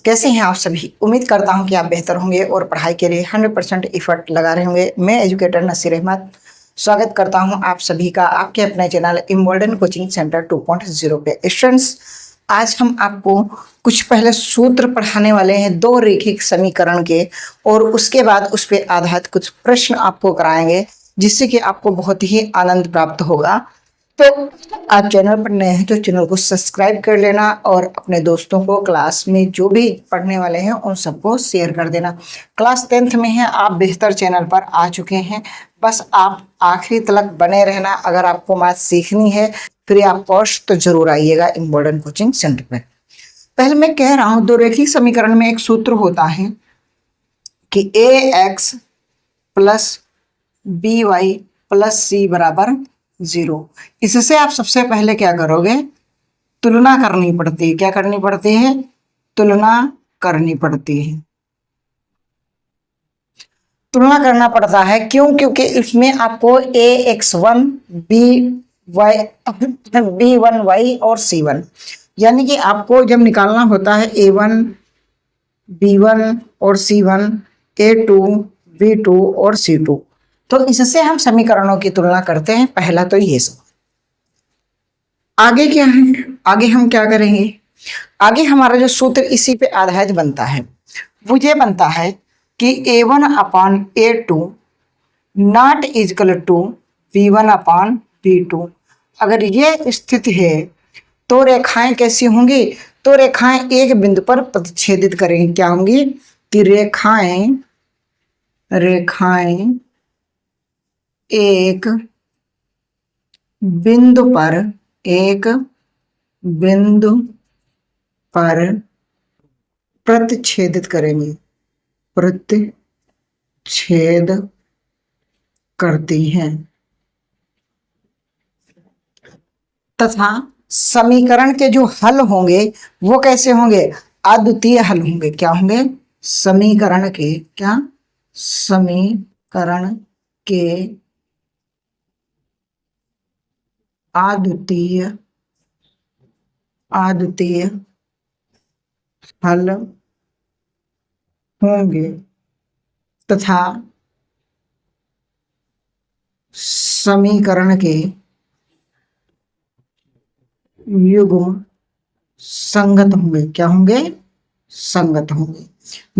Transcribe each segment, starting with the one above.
कैसे हैं आप सभी। उम्मीद करता हूं कि आप बेहतर होंगे और पढ़ाई के लिए 100% एफर्ट लगा रहे होंगे। मैं एजुकेटर नसीर अहमद स्वागत करता हूं आप सभी का आपके अपने चैनल इम्बोल्डन कोचिंग सेंटर 2.0 पे। स्टूडेंट्स, आज हम आपको कुछ पहले सूत्र पढ़ाने वाले हैं दो रेखिक समीकरण के, और उसके बाद उस पर आधारित कुछ प्रश्न आपको कराएंगे, जिससे कि आपको बहुत ही आनंद प्राप्त होगा। तो आप चैनल पर नए हैं तो चैनल को सब्सक्राइब कर लेना और अपने दोस्तों को, क्लास में जो भी पढ़ने वाले हैं उन सबको शेयर कर देना। क्लास 10th में है, आप बेहतर चैनल पर आ चुके हैं, बस आप आखिरी तक बने रहना। अगर आपको मैथ सीखनी है फ्री ऑफ कॉस्ट तो जरूर आइएगा इम्बोल्डन कोचिंग सेंटर पर। पहले मैं कह रहा हूं, दो रेखिक समीकरण में एक सूत्र होता है कि ax plus by plus c बराबर 0। इससे आप सबसे पहले क्या करोगे, तुलना करनी पड़ती है। क्या करनी पड़ती है? तुलना करनी पड़ती है। तुलना करना पड़ता है क्यों? क्योंकि इसमें आपको ax1 b1y और c1, यानी कि आपको जब निकालना होता है a1 b1 और c1, a2 b2 और c2, तो इससे हम समीकरणों की तुलना करते हैं। पहला तो ये सब। आगे क्या है? आगे हम क्या करेंगे? आगे हमारा जो सूत्र इसी पे आधारित बनता है, वो ये बनता है कि a1/a2 not equal to b1/b2। अगर ये स्थिति है तो रेखाएं कैसी होंगी? तो रेखाएं एक बिंदु पर प्रतिच्छेदित करेंगी। क्या होंगी? कि रेखाएं एक बिंदु पर प्रतिच्छेदित करेंगे, प्रतिच्छेद करती हैं, तथा समीकरण के जो हल होंगे वो कैसे होंगे? अद्वितीय हल होंगे। क्या होंगे? समीकरण के अद्वितीय हल होंगे तथा समीकरण के युग्म संगत होंगे। क्या होंगे? संगत होंगे।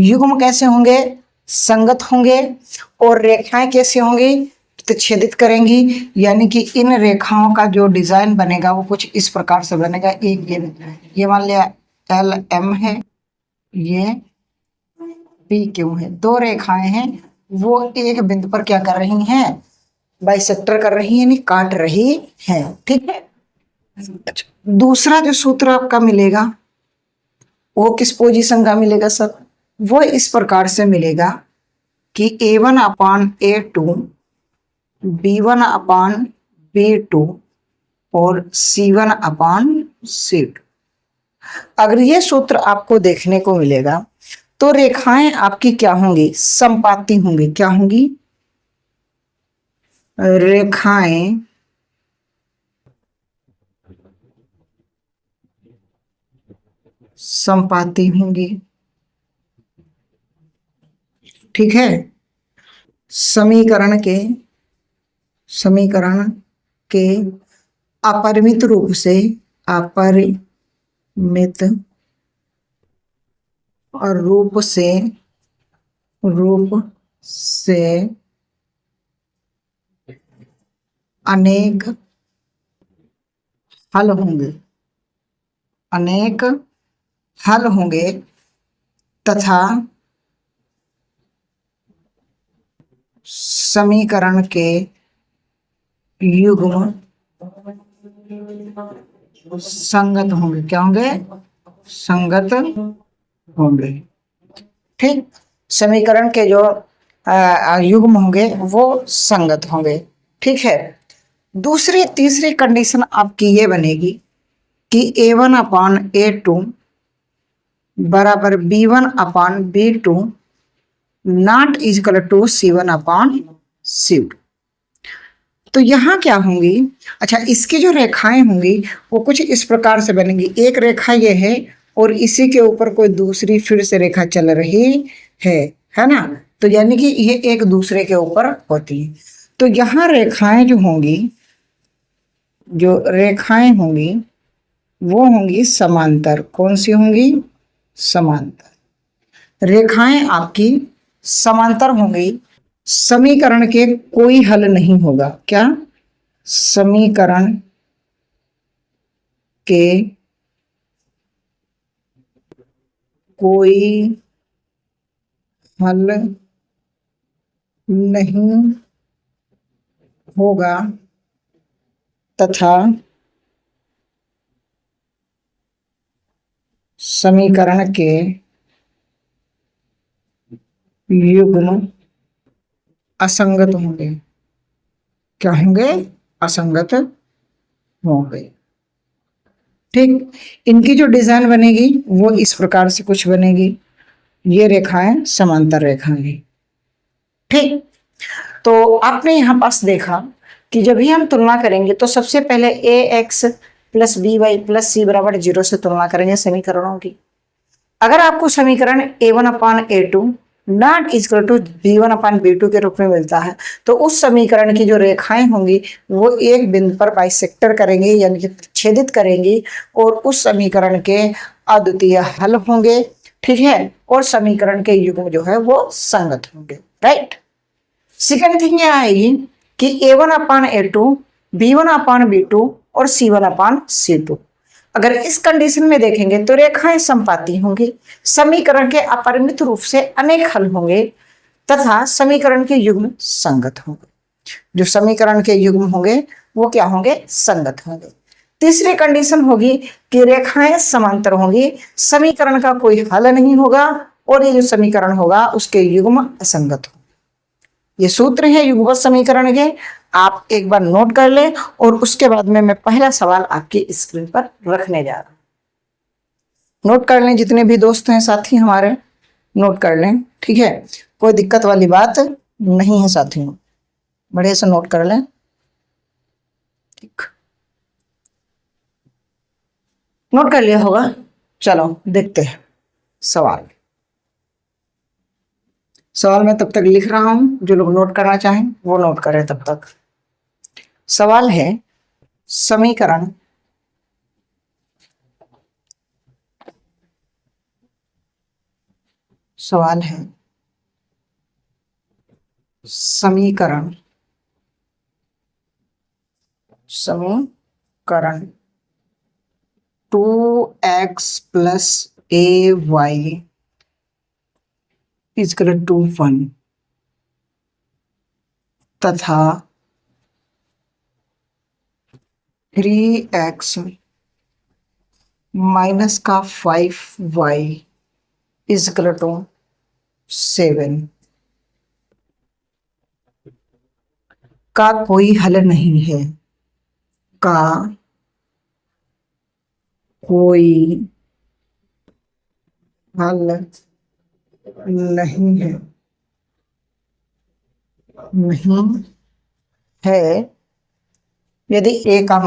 युग्म कैसे होंगे? संगत होंगे। और रेखाएं कैसी होंगी? प्रतिच्छेदित करेंगी, यानी कि इन रेखाओं का जो डिजाइन बनेगा वो कुछ इस प्रकार से बनेगा। एक ये मान लिया LM है, ये PQ है। दो रेखाएं हैं, वो एक बिंदु पर क्या कर रही हैं? बाइसेक्टर कर रही हैं, यानी काट रही हैं। ठीक है। अच्छा, दूसरा जो सूत्र आपका मिलेगा वो किस पोजीशन का मिलेगा सर? वो इस प्रकार से मिलेगा कि a1/a2 b1/b2 और c1/c2। अगर ये सूत्र आपको देखने को मिलेगा तो रेखाएं आपकी क्या होंगी? संपाती होंगी। क्या होंगी? रेखाएं संपाती होंगी। ठीक है। समीकरण के अपरिमित रूप से अनेक हल होंगे तथा समीकरण के युग्म संगत होंगे। क्या होंगे? संगत होंगे। ठीक। समीकरण के जो युग्म होंगे वो संगत होंगे। ठीक है। तीसरी कंडीशन आपकी ये बनेगी कि a1/a2 बराबर b1/b2 not equal to c1/c2। तो यहाँ क्या होंगी? अच्छा, इसकी जो रेखाएं होंगी वो कुछ इस प्रकार से बनेंगी। एक रेखा ये है और इसी के ऊपर कोई दूसरी फिर से रेखा चल रही है ना। तो यानी कि ये एक दूसरे के ऊपर होती है। तो यहाँ रेखाएं जो होंगी, जो रेखाएं होंगी वो होंगी समांतर। कौन सी होंगी? समांतर। रेखाएं आपकी समांतर होंगी। समीकरण के कोई हल नहीं होगा। क्या? समीकरण के कोई हल नहीं होगा तथा समीकरण के युग्म असंगत होंगे। क्या होंगे? असंगत होंगे। ठीक, इनकी जो डिजाइन बनेगी वो इस प्रकार से कुछ बनेगी। ये रेखाएं समांतर रेखाएं। ठीक, तो आपने यहाँ पास देखा कि जब भी हम तुलना करेंगे तो सबसे पहले a x plus b y plus c बराबर 0 से तुलना करेंगे समीकरणों की। अगर आपको समीकरण a1/a2 not equal to b1/b2 के रूप में मिलता है तो उस समीकरण की जो रेखाएं होंगी वो एक बिंदु पर बाइसेक्टर करेंगे, यानी कि छेदित करेंगी, और उस समीकरण के अद्वितीय हल होंगे। ठीक है, और समीकरण के युग्म जो है वो संगत होंगे। राइट। सेकेंड थिंग यह आएगी कि a1/a2 b1/b2 और c1/c2। अगर इस कंडीशन में देखेंगे तो रेखाएं समपाती होंगी, समीकरण के अपरिमित रूप से अनेक हल होंगे तथा समीकरण के युग्म संगत होंगे। जो समीकरण के युग्म होंगे वो क्या होंगे? संगत होंगे। तीसरी कंडीशन होगी कि रेखाएं समांतर होंगी, समीकरण का कोई हल नहीं होगा और ये जो समीकरण होगा उसके युग्म असंगत होंगे। ये सूत्र है युग्मक समीकरण के, आप एक बार नोट कर लें और उसके बाद में मैं पहला सवाल आपकी स्क्रीन पर रखने जा रहा हूं। नोट कर लें, जितने भी दोस्त हैं साथी हमारे नोट कर लें। ठीक है, कोई दिक्कत वाली बात नहीं है साथियों, बढ़िया से नोट कर लें। ठीक, नोट कर लिया होगा। चलो देखते हैं सवाल। सवाल मैं तब तक लिख रहा हूं, जो लोग नोट करना चाहें वो नोट करें तब तक। सवाल है समीकरण समीकरण 2x plus a y equal to 1 तथा 3x माइनस का 5y इक्वल टू 7 का कोई हल नहीं है। का कोई हल नहीं है यदि a का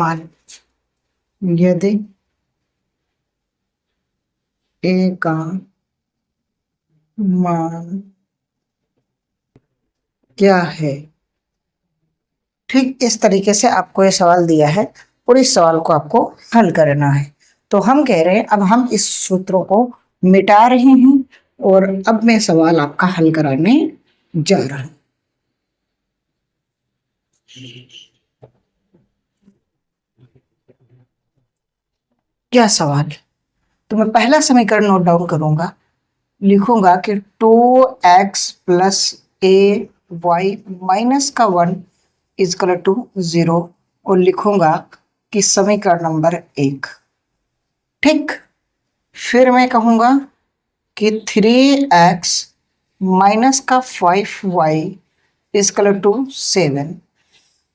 मान क्या है। ठीक इस तरीके से आपको ये सवाल दिया है और इस सवाल को आपको हल करना है। तो हम कह रहे हैं अब हम इस सूत्रों को मिटा रहे हैं और अब मैं सवाल आपका हल कराने जा रहा हूं। क्या सवाल? तो मैं पहला समीकरण नोट डाउन करूंगा, लिखूंगा कि 2x plus a Y minus का 1 इक्वल टू 0 और लिखूंगा कि समीकरण नंबर 1। ठीक, फिर मैं कहूंगा कि 3x माइनस का 5y इक्वल टू 7,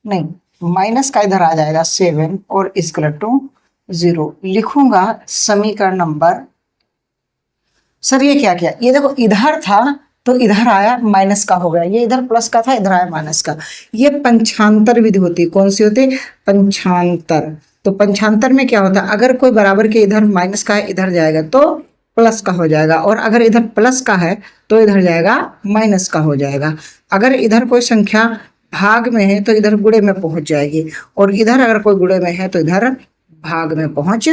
नहीं माइनस का इधर आ जाएगा 7 और इक्वल टू 0 लिखूंगा समीकरण नंबर। सर ये क्या किया? ये देखो इधर था तो इधर आया माइनस का हो गया, ये इधर प्लस का था, इधर आया माइनस का। ये पंचांतर विधि होती है। कौन सी होती है? पंचांतर। तो पंचांतर में क्या होता है, अगर कोई बराबर के इधर माइनस का है, इधर जाएगा तो प्लस का हो जाएगा, और अगर इधर प्लस का है तो इधर जाएगा माइनस का हो जाएगा। अगर इधर कोई संख्या भाग में है तो इधर गुणे में पहुंच जाएगी, और इधर अगर कोई गुणे में है तो इधर भाग में पहुंच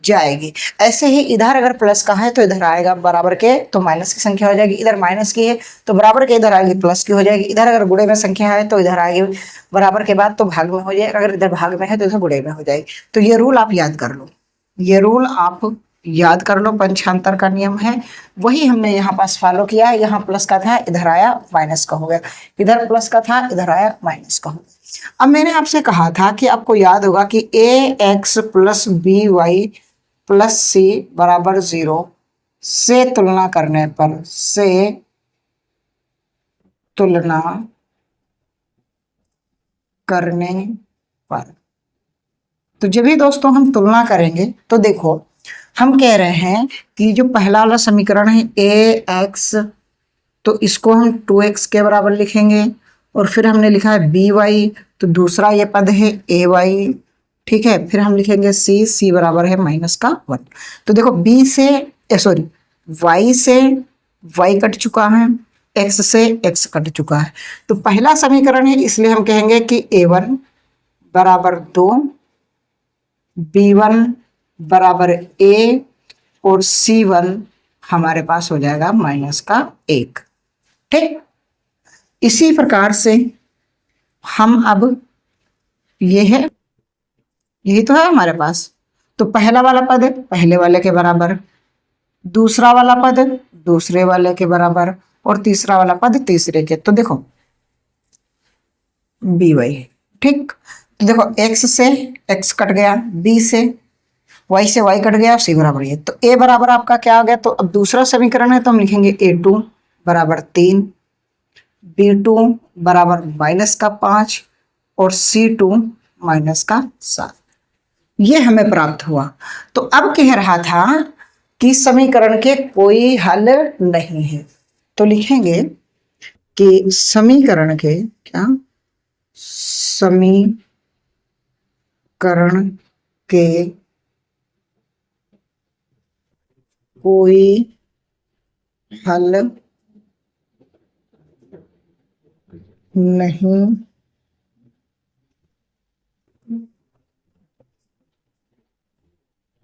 जाएगी। ऐसे ही इधर अगर प्लस का है तो इधर आएगा बराबर के तो माइनस की संख्या हो जाएगी, इधर माइनस की है तो बराबर के इधर आएगी प्लस की हो जाएगी, इधर अगर गुणे में संख्या है तो इधर आएगी बराबर के बाद तो भाग में हो जाएगी, अगर इधर भाग में है तो इधर गुणे में हो जाएगी। तो ये रूल आप याद कर लो, ये रूल आप याद कर लो, पंचांतर का नियम है, वही हमने यहाँ पास फॉलो किया है। यहाँ प्लस का था, इधर आया माइनस का हो गया, इधर प्लस का था, इधर आया माइनस का हो गया। अब मैंने आपसे कहा था कि आपको याद होगा कि a x plus b y plus c बराबर 0 से तुलना करने पर, से तुलना करने पर, तो जब भी दोस्तों हम तुलना करेंगे तो देखो हम कह रहे हैं कि जो पहला वाला समीकरण है ए एक्स, तो इसको हम 2x के बराबर लिखेंगे, और फिर हमने लिखा है बी वाई, तो दूसरा ये पद है ए वाई, ठीक है। फिर हम लिखेंगे सी बराबर है -1। तो देखो बी से सॉरी वाई से वाई कट चुका है, एक्स से एक्स कट चुका है, तो पहला समीकरण है, इसलिए हम कहेंगे कि a1 बराबर 2, b1 बराबर a, और c1 हमारे पास हो जाएगा -1। ठीक, इसी प्रकार से हम अब ये है, यही तो है हमारे पास, तो पहला वाला पद पहले वाले के बराबर, दूसरा वाला पद दूसरे वाले के बराबर, और तीसरा वाला पद तीसरे के। तो देखो बी वाई, ठीक, तो देखो एक्स से एक्स कट गया, बी से वाई कट गया, सी बराबर ये, तो ए बराबर आपका क्या हो गया, तो अब दूसरा समीकरण है तो हम लिखेंगे a2 बराबर 3, b2 बराबर -5, और c2 -7। ये हमें प्राप्त हुआ। तो अब कह रहा था कि समीकरण के कोई हल नहीं है, तो लिखेंगे कि समीकरण के क्या, समीकरण के कोई हल नहीं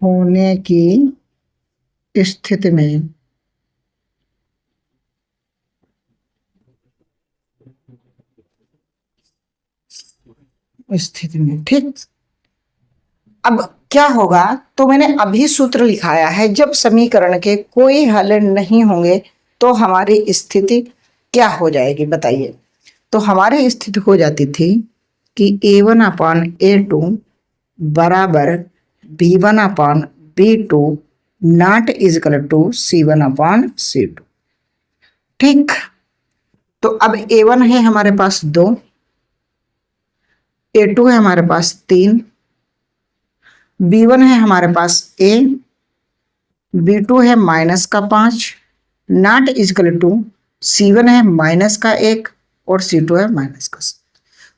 होने की स्थिति में ठीक। अब क्या होगा, तो मैंने अभी सूत्र लिखाया है, जब समीकरण के कोई हल नहीं होंगे तो हमारी स्थिति क्या हो जाएगी बताइए। तो हमारी स्थिति हो जाती थी कि a1/a2 बराबर b1/b2 not equal to c1/c2। ठीक, तो अब a1 है हमारे पास 2, a2 है हमारे पास 3, b1 है हमारे पास a, b2 है -5 नॉट इजकल टू, c1 है -1 और c2 है -7।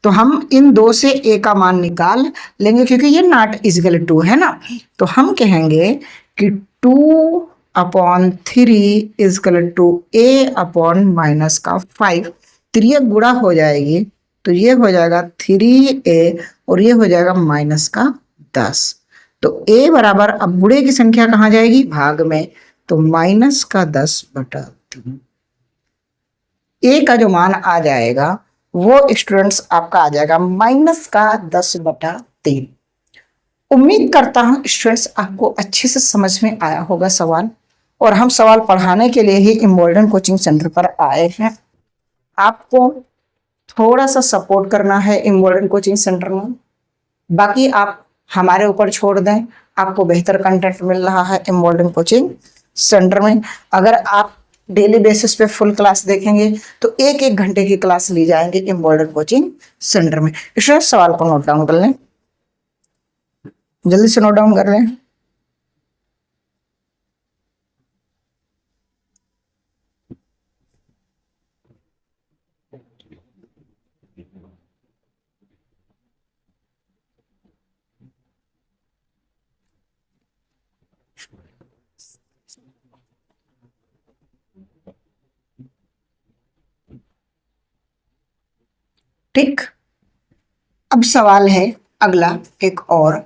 तो हम इन दो से a का मान निकाल लेंगे क्योंकि ये नॉट इजकल टू है ना, तो हम कहेंगे कि 2/3 इजकल टू a/-5, त्रियक गुणा हो जाएगी, तो ये हो जाएगा 3a और ये हो जाएगा -10। तो a बराबर, अब गुणे की संख्या कहाँ जाएगी, भाग में, तो -10/3। a का जो मान आ जाएगा वो स्टूडेंट्स आपका आ जाएगा -10/3। उम्मीद करता हूं स्टूडेंट्स आपको अच्छे से समझ में आया होगा सवाल, और हम सवाल पढ़ाने के लिए ही इम्बोल्डन कोचिंग सेंटर पर आए हैं। आपको थोड़ा सा सपोर्ट करना है इम्बोल्डन कोचिंग सेंटर में, बाकी आप हमारे ऊपर छोड़ दें, आपको बेहतर कंटेंट मिल रहा है इम्बोल्डन कोचिंग सेंटर में। अगर आप डेली बेसिस पे फुल क्लास देखेंगे तो 1-1 घंटे की क्लास ली जाएंगे इम्बोल्डन कोचिंग सेंटर में। इसलिए सवाल को नोट डाउन कर लें, जल्दी से नोट डाउन कर लें। ठीक। अब सवाल है अगला एक और।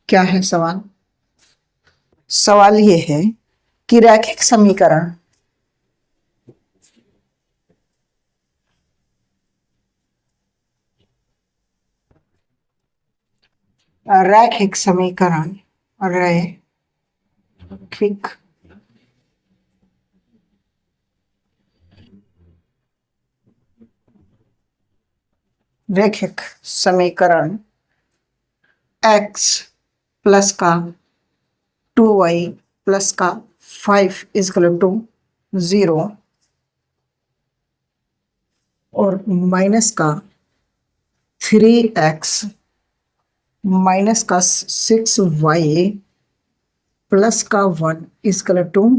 क्या है सवाल? सवाल ये है कि रैखिक समीकरण रैखिक समीकरण रैखिक रैखिक समीकरण x प्लस का 2y प्लस का 5 इज इक्वल टू 0 और माइनस का 3x माइनस का 6y प्लस का 1 इज इक्वल टू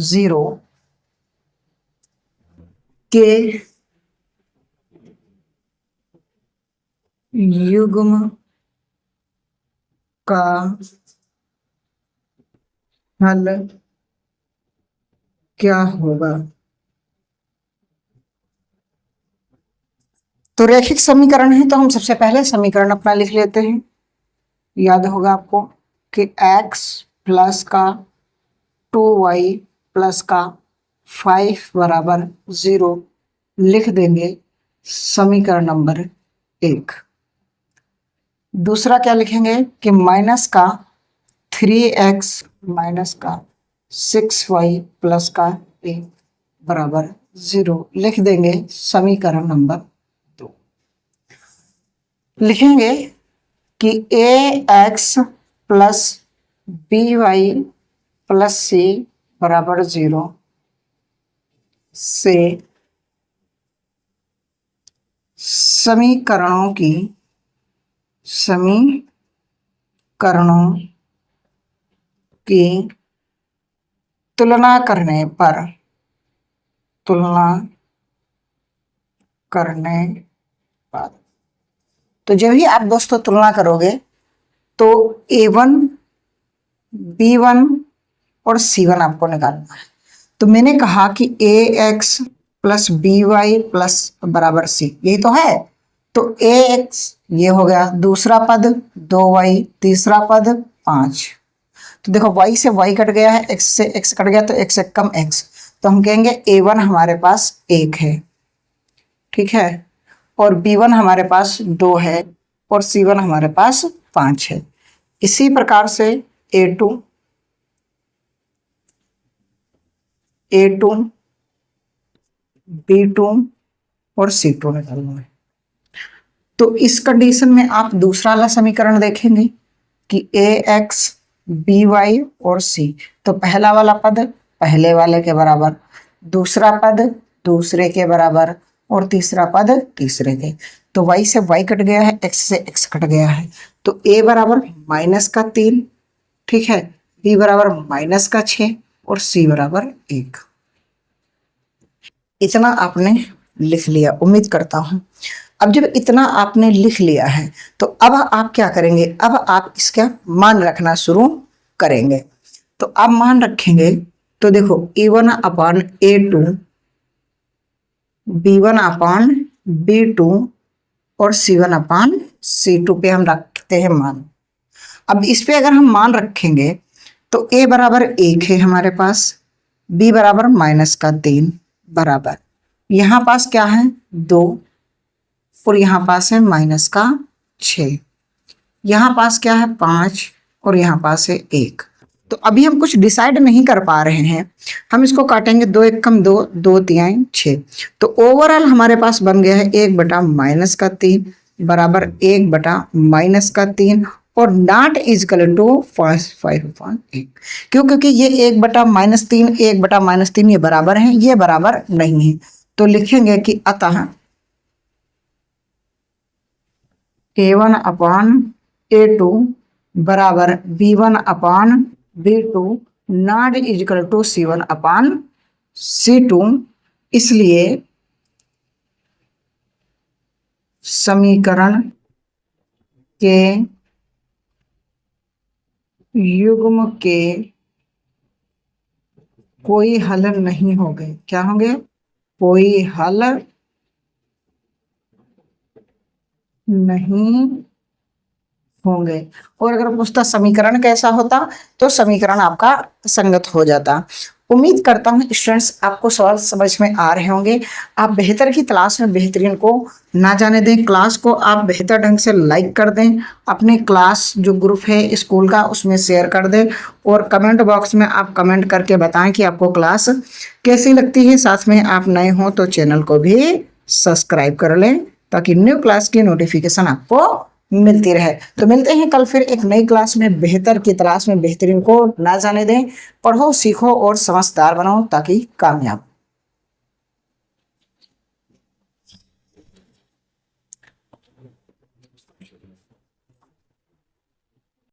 0 के युग्म का हल क्या होगा? तो रैखिक समीकरण है तो हम सबसे पहले समीकरण अपना लिख लेते हैं। याद होगा आपको कि x प्लस का 2y प्लस का 5 बराबर 0 लिख देंगे समीकरण नंबर 1। दूसरा क्या लिखेंगे कि माइनस का 3x माइनस का 6y प्लस का 1 बराबर 0 लिख देंगे समीकरण नंबर 2। लिखेंगे कि ax plus by plus c बराबर 0 से समीकरणों की तुलना करने पर तो जब ही आप दोस्तों तुलना करोगे तो a1 b1 और c1 आपको निकालना है। तो मैंने कहा कि ax प्लस by प्लस बराबर c, यही तो है। तो ax ये हो गया, दूसरा पद 2y, तीसरा पद 5। तो देखो y से y कट गया है, x से x कट गया, तो x से कम x, तो हम कहेंगे a1 हमारे पास 1 है, ठीक है, और b1 हमारे पास 2 है और c1 हमारे पास 5 है। इसी प्रकार से a2 b2 और c2 निकालना है। तो इस कंडीशन में आप दूसरा वाला समीकरण देखेंगे कि ax by और c, तो पहला वाला पद पहले वाले के बराबर, दूसरा पद दूसरे के बराबर और तीसरा पद तीसरे के। तो y से y कट गया है, x से x कट गया है, तो a बराबर माइनस का 3, ठीक है, b बराबर माइनस का 6 और c बराबर 1। इतना आपने लिख लिया, उम्मीद करता हूं। अब जब इतना आपने लिख लिया है तो अब आप क्या करेंगे, अब आप इसका मान रखना शुरू करेंगे। तो आप मान रखेंगे तो देखो a1 अपान a2, b1 अपान b2 और c1 अपान c2 पे हम रखते हैं मान। अब इस पे अगर हम मान रखेंगे तो a बराबर 1 है हमारे पास, b बराबर माइनस का 3 बराबर, यहाँ पास क्या है 2 और यहाँ पास है माइनस का 6, यहाँ पास क्या है 5 और यहाँ पास है 1। तो अभी हम कुछ डिसाइड नहीं कर पा रहे हैं, हम इसको काटेंगे, 2 1 कम 2, 2 3 6, तो ओवरऑल हमारे पास बन गया है 1 बटा माइनस का 3 बराबर 1 बटा माइनस का 3 और नॉट इजकल टू 5/8। क्यों? क्योंकि ये 1 बटा माइनस 3 1 बटा माइनस 3 ये बराबर हैं, ये बराबर नहीं है। तो लिखेंगे कि अतः a1 अपान a2 बराबर b1 upon b2 not equal to c1 upon c2। इसलिए समीकरण के युग्म के कोई हल नहीं होंगे। क्या होंगे? कोई हल नहीं होंगे। और अगर पूछता समीकरण कैसा होता, तो समीकरण आपका संगत हो जाता। उम्मीद करता हूँ स्टूडेंट्स आपको सवाल समझ में आ रहे होंगे। आप बेहतर की तलाश में बेहतरीन को ना जाने दें। क्लास को आप बेहतर ढंग से लाइक कर दें, अपने क्लास जो ग्रुप है स्कूल का उसमें शेयर कर दें, और कमेंट बॉक्स में आप कमेंट करके बताएं कि आपको क्लास कैसी लगती है। साथ में आप नए हों तो चैनल को भी सब्सक्राइब कर लें, ताकि न्यू क्लास की नोटिफिकेशन आपको मिलती रहे। तो मिलते हैं कल फिर एक नई क्लास में। बेहतर की तलाश में बेहतरीन को ना जाने दें। पढ़ो, सीखो और समझदार बनो, ताकि कामयाब